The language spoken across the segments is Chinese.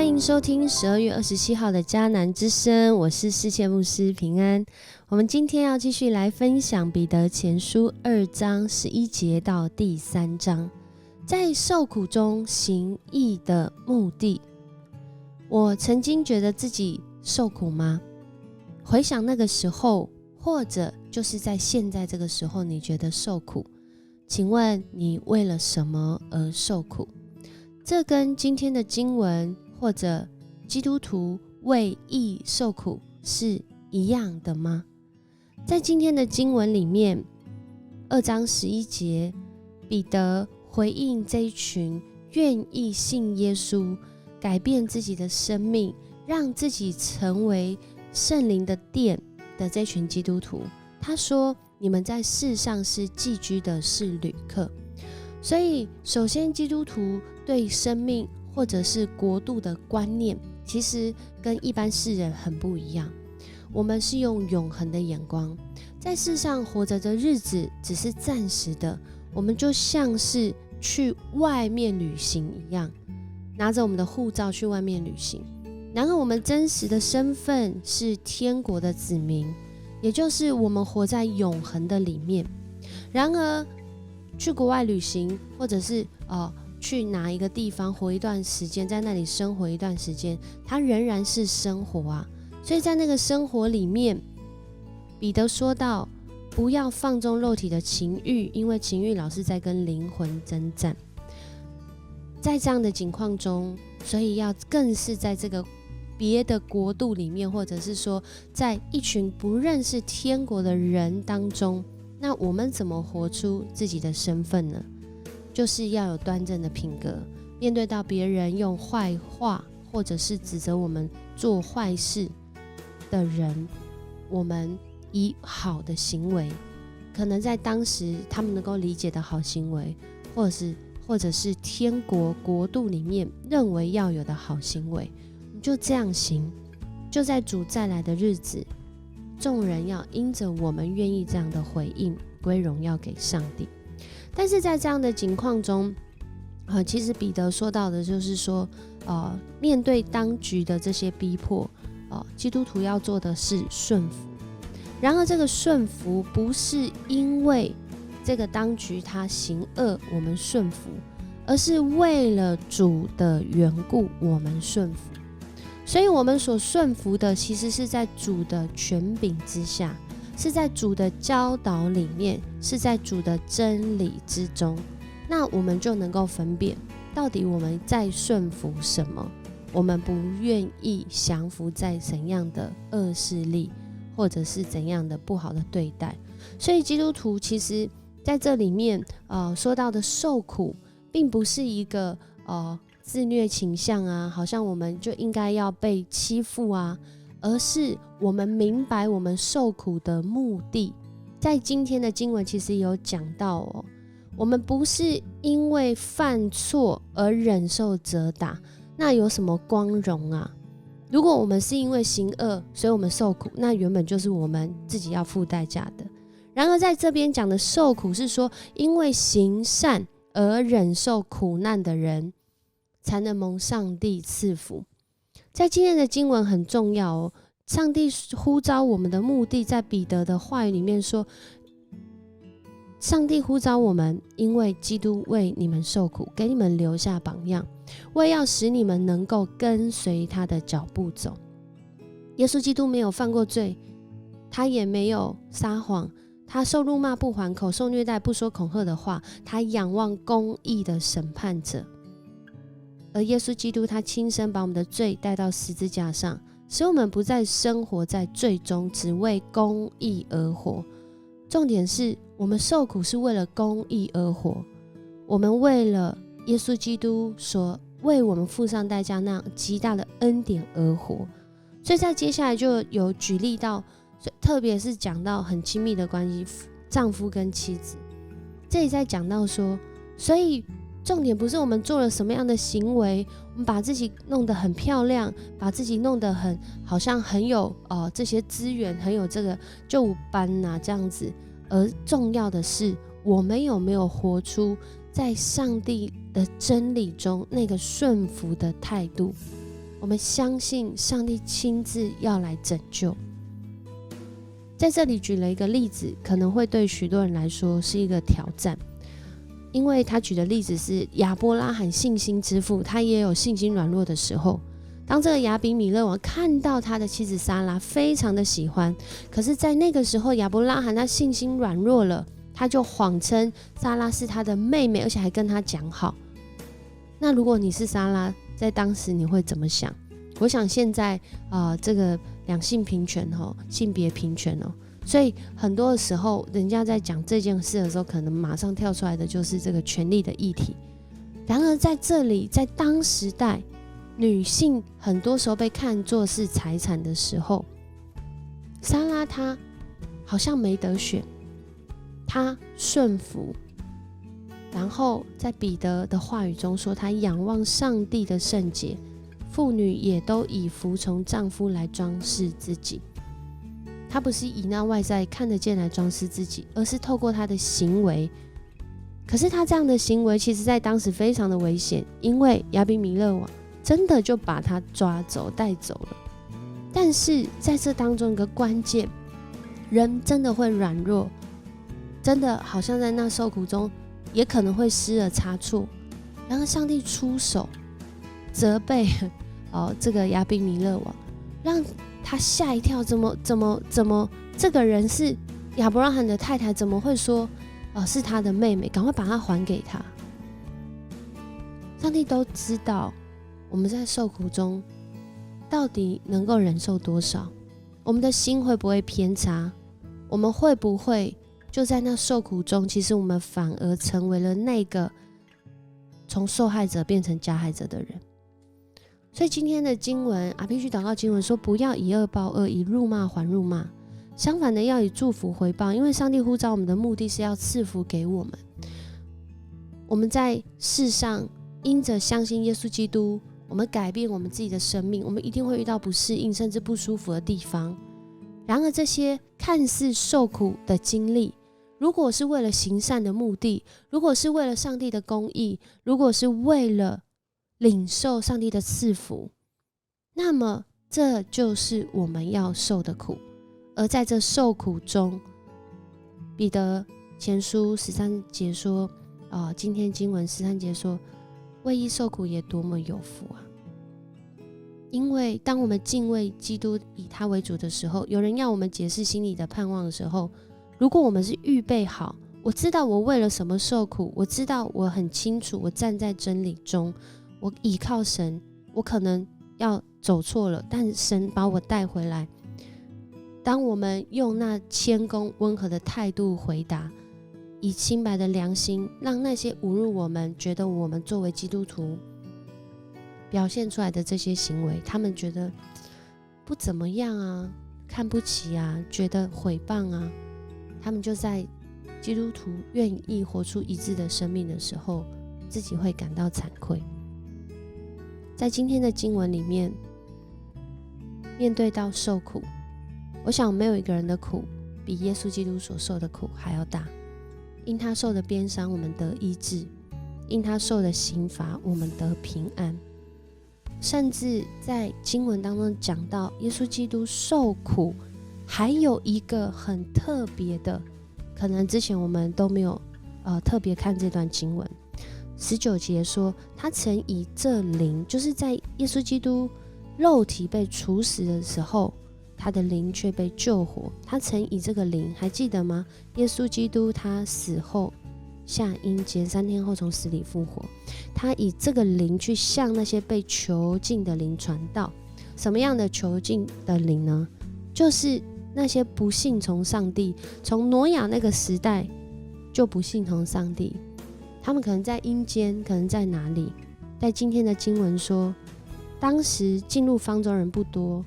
迎收听12月27号的迦南之声，我是世界牧师平安。我们今天要继续来分享彼得前书2章11节到第3章，在受苦中行义的目的。我曾经觉得自己受苦吗？回想那个时候，或者就是在现在这个时候你觉得受苦，请问你为了什么而受苦？这跟今天的经文或者基督徒为义受苦是一样的吗？在今天的经文里面2章11节，彼得回应这一群愿意信耶稣，改变自己的生命，让自己成为圣灵的殿的这群基督徒，他说你们在世上是寄居的，是旅客。所以首先基督徒对生命或者是国度的观念，其实跟一般世人很不一样。我们是用永恒的眼光，在世上活着的日子只是暂时的，我们就像是去外面旅行一样，拿着我们的护照去外面旅行。然而我们真实的身份是天国的子民，也就是我们活在永恒的里面。然而去国外旅行，或者是去哪一个地方活一段时间，在那里生活一段时间，它仍然是生活啊。所以在那个生活里面，彼得说到不要放纵肉体的情欲，因为情欲老是在跟灵魂征战。在这样的情况中，所以要更是在这个别的国度里面，或者是说在一群不认识天国的人当中，那我们怎么活出自己的身份呢？就是要有端正的品格，面对到别人用坏话或者是指责我们做坏事的人，我们以好的行为，可能在当时他们能够理解的好行为，或者是天国国度里面认为要有的好行为，就这样行。就在主再来的日子，众人要因着我们愿意这样的回应，归荣耀给上帝。但是在这样的情况中，其实彼得说到的就是说，面对当局的这些逼迫，基督徒要做的是顺服。然而这个顺服不是因为这个当局他行恶我们顺服，而是为了主的缘故我们顺服。所以我们所顺服的其实是在主的权柄之下，是在主的教导里面，是在主的真理之中。那我们就能够分辨到底我们在顺服什么，我们不愿意降服在怎样的恶势力，或者是怎样的不好的对待。所以基督徒其实在这里面说到的受苦，并不是一个自虐倾向啊，好像我们就应该要被欺负啊，而是我们明白我们受苦的目的。在今天的经文其实有讲到我们不是因为犯错而忍受责打，那有什么光荣啊？如果我们是因为行恶，所以我们受苦，那原本就是我们自己要付代价的。然而在这边讲的受苦是说，因为行善而忍受苦难的人，才能蒙上帝赐福。在今天的经文很重要上帝呼召我们的目的，在彼得的话语里面说，上帝呼召我们，因为基督为你们受苦，给你们留下榜样，为要使你们能够跟随他的脚步走。耶稣基督没有犯过罪，他也没有撒谎，他受辱骂不还口，受虐待不说恐吓的话，他仰望公义的审判者。而耶稣基督他亲身把我们的罪带到十字架上，使我们不再生活在罪中，只为公义而活。重点是我们受苦是为了公义而活，我们为了耶稣基督所为我们付上代价那样极大的恩典而活。所以在接下来就有举例到，特别是讲到很亲密的关系，丈夫跟妻子，这里在讲到说，所以重点不是我们做了什么样的行为，我们把自己弄得很漂亮，把自己弄得好像很有这些资源，很有这个就班啊这样子，而重要的是我们有没有活出在上帝的真理中那个顺服的态度。我们相信上帝亲自要来拯救。在这里举了一个例子，可能会对许多人来说是一个挑战，因为他举的例子是亚伯拉罕信心之父，他也有信心软弱的时候。当这个亚比米勒王看到他的妻子撒拉非常的喜欢，可是在那个时候亚伯拉罕他信心软弱了，他就谎称撒拉是他的妹妹，而且还跟他讲好。那如果你是撒拉，在当时你会怎么想？我想现在这个两性平权性别平权所以很多的时候人家在讲这件事的时候，可能马上跳出来的就是这个权力的议题。然而在这里，在当时代，女性很多时候被看作是财产的时候，撒拉她好像没得选，她顺服。然后在彼得的话语中说，她仰望上帝的圣洁，妇女也都以服从丈夫来装饰自己。她不是以那外在看得见来装饰自己，而是透过她的行为。可是她这样的行为其实在当时非常的危险，因为亚比米勒王真的就把她抓走带走了。但是在这当中一个关键，人真的会软弱，真的好像在那受苦中也可能会失了差错。然而上帝出手责备这个亚比米勒王，让他吓一跳，怎么这个人是亚伯拉罕的太太，怎么会说是他的妹妹？赶快把她还给他。上帝都知道我们在受苦中到底能够忍受多少，我们的心会不会偏差，我们会不会就在那受苦中，其实我们反而成为了那个从受害者变成加害者的人。所以今天的经文RPG 祷告经文说，不要以恶报恶，以辱骂还辱骂，相反的要以祝福回报，因为上帝呼召我们的目的是要赐福给我们。我们在世上因着相信耶稣基督，我们改变我们自己的生命，我们一定会遇到不适应甚至不舒服的地方。然而这些看似受苦的经历，如果是为了行善的目的，如果是为了上帝的公义，如果是为了领受上帝的赐福，那么这就是我们要受的苦。而在这受苦中，彼得前书13节说今天经文13节说，为义受苦也多么有福啊！因为当我们敬畏基督，以他为主的时候，有人要我们解释心里的盼望的时候，如果我们是预备好，我知道我为了什么受苦，我知道我很清楚，我站在真理中，我倚靠神，我可能要走错了，但神把我带回来。当我们用那谦恭温和的态度回答，以清白的良心，让那些侮辱我们，觉得我们作为基督徒表现出来的这些行为，他们觉得不怎么样啊，看不起啊，觉得毁谤啊，他们就在基督徒愿意活出一致的生命的时候，自己会感到惭愧。在今天的经文里面，面对到受苦，我想没有一个人的苦比耶稣基督所受的苦还要大。因他受的鞭伤，我们得医治；因他受的刑罚，我们得平安。甚至在经文当中讲到耶稣基督受苦，还有一个很特别的，可能之前我们都没有特别看这段经文。19节说，他曾以这灵，就是在耶稣基督肉体被处死的时候，他的灵却被救活。他曾以这个灵，还记得吗？耶稣基督他死后下阴间，3天后从死里复活。他以这个灵去向那些被囚禁的灵传道。什么样的囚禁的灵呢？就是那些不信从上帝，从挪亚那个时代就不信从上帝，他们可能在阴间，可能在哪里。在今天的经文说，当时进入方舟人不多，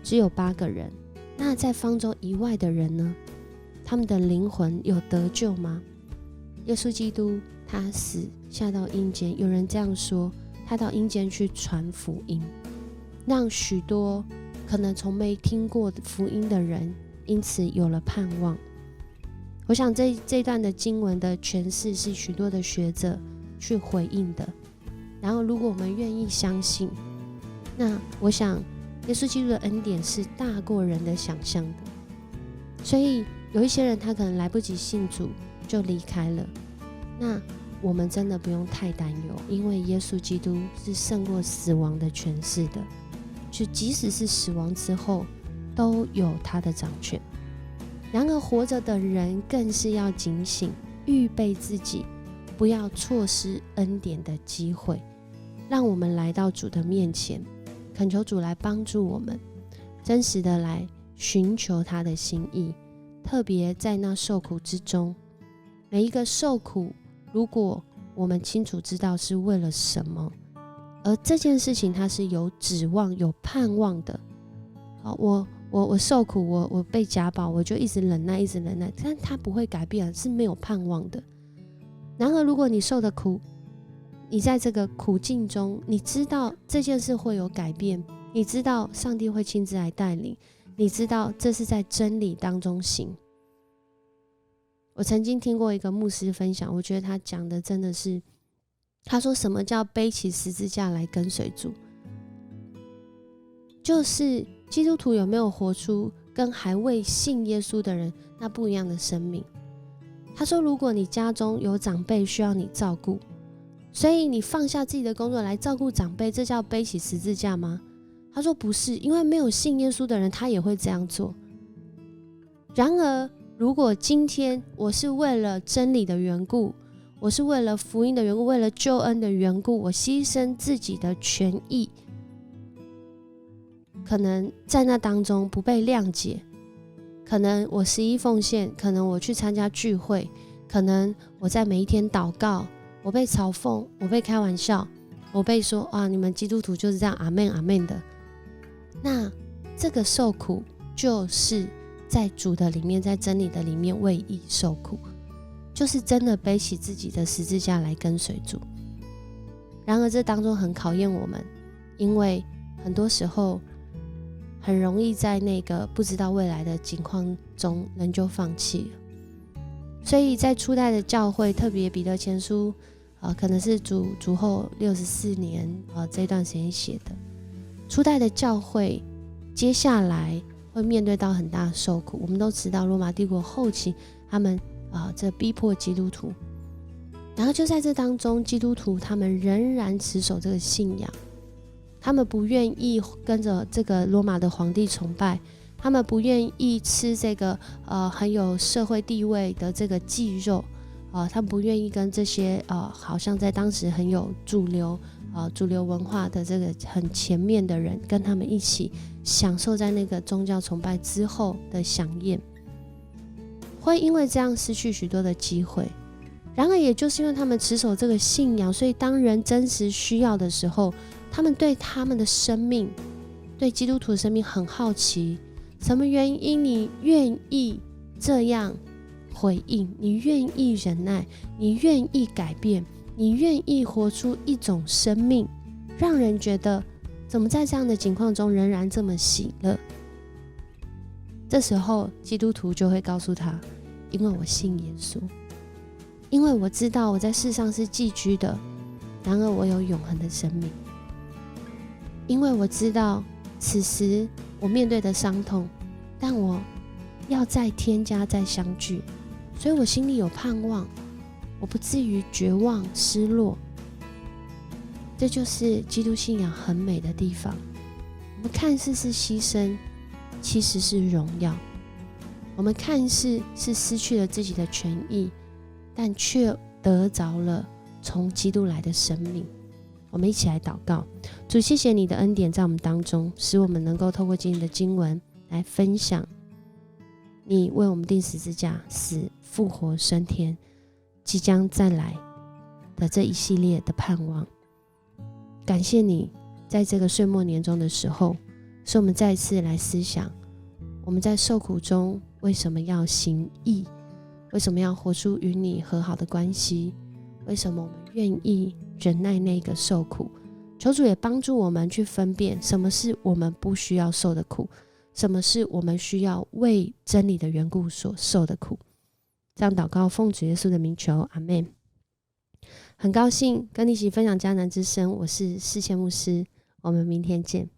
只有8个人。那在方舟以外的人呢？他们的灵魂有得救吗？耶稣基督他死下到阴间，有人这样说，他到阴间去传福音，让许多可能从没听过福音的人因此有了盼望。我想这段的经文的诠释是许多的学者去回应的。然后如果我们愿意相信，那我想耶稣基督的恩典是大过人的想象的，所以有一些人他可能来不及信主就离开了，那我们真的不用太担忧，因为耶稣基督是胜过死亡的权势的，就即使是死亡之后都有他的掌权。然而活着的人更是要警醒，预备自己，不要错失恩典的机会。让我们来到主的面前，恳求主来帮助我们，真实的来寻求他的心意。特别在那受苦之中，每一个受苦，如果我们清楚知道是为了什么，而这件事情它是有指望有盼望的。我受苦，我被家暴，我就一直忍耐但它不会改变，是没有盼望的。然而如果你受的苦，你在这个苦境中，你知道这件事会有改变，你知道上帝会亲自来带领，你知道这是在真理当中行。我曾经听过一个牧师分享，我觉得他讲的真的是，他说什么叫背起十字架来跟随主，就是基督徒有没有活出跟还未信耶稣的人那不一样的生命。他说如果你家中有长辈需要你照顾，所以你放下自己的工作来照顾长辈，这叫背起十字架吗？他说不是，因为没有信耶稣的人他也会这样做。然而如果今天我是为了真理的缘故，我是为了福音的缘故，为了救恩的缘故，我牺牲自己的权益，可能在那当中不被谅解，可能我11奉献，可能我去参加聚会，可能我在每一天祷告，我被嘲讽，我被开玩笑，我被说你们基督徒就是这样阿们阿们的。那这个受苦就是在主的里面，在真理的里面为义受苦，就是真的背起自己的十字架来跟随主。然而这当中很考验我们，因为很多时候很容易在那个不知道未来的境况中人就放弃了。所以在初代的教会，特别彼得前书可能是主后64年这段时间写的，初代的教会接下来会面对到很大的受苦。我们都知道罗马帝国后期他们这逼迫基督徒，然后就在这当中，基督徒他们仍然持守这个信仰，他们不愿意跟着这个罗马的皇帝崇拜，他们不愿意吃这个很有社会地位的这个祭肉，他们不愿意跟这些好像在当时很有主流文化的这个很前面的人，跟他们一起享受在那个宗教崇拜之后的飨宴，会因为这样失去许多的机会。然而也就是因为他们持守这个信仰，所以当人真实需要的时候，他们对他们的生命，对基督徒的生命很好奇，什么原因你愿意这样回应，你愿意忍耐，你愿意改变，你愿意活出一种生命，让人觉得怎么在这样的情况中仍然这么喜乐。这时候基督徒就会告诉他，因为我信耶稣，因为我知道我在世上是寄居的，然而我有永恒的生命，因为我知道此时我面对的伤痛，但我要再添加再相聚，所以我心里有盼望，我不至于绝望失落。这就是基督信仰很美的地方。我们看似是牺牲，其实是荣耀。我们看似是失去了自己的权益，但却得着了从基督来的生命。我们一起来祷告。主，谢谢你的恩典在我们当中，使我们能够透过今天的经文来分享你为我们钉十字架，死复活升天，即将再来的这一系列的盼望。感谢你在这个岁末年终的时候，使我们再一次来思想，我们在受苦中为什么要行义，为什么要活出与你和好的关系，为什么我们愿意忍耐那个受苦。求主也帮助我们去分辨什么是我们不需要受的苦，什么是我们需要为真理的缘故所受的苦。这样祷告奉主耶稣的名求，阿们。很高兴跟你一起分享迦南之声，我是世谦牧师，我们明天见。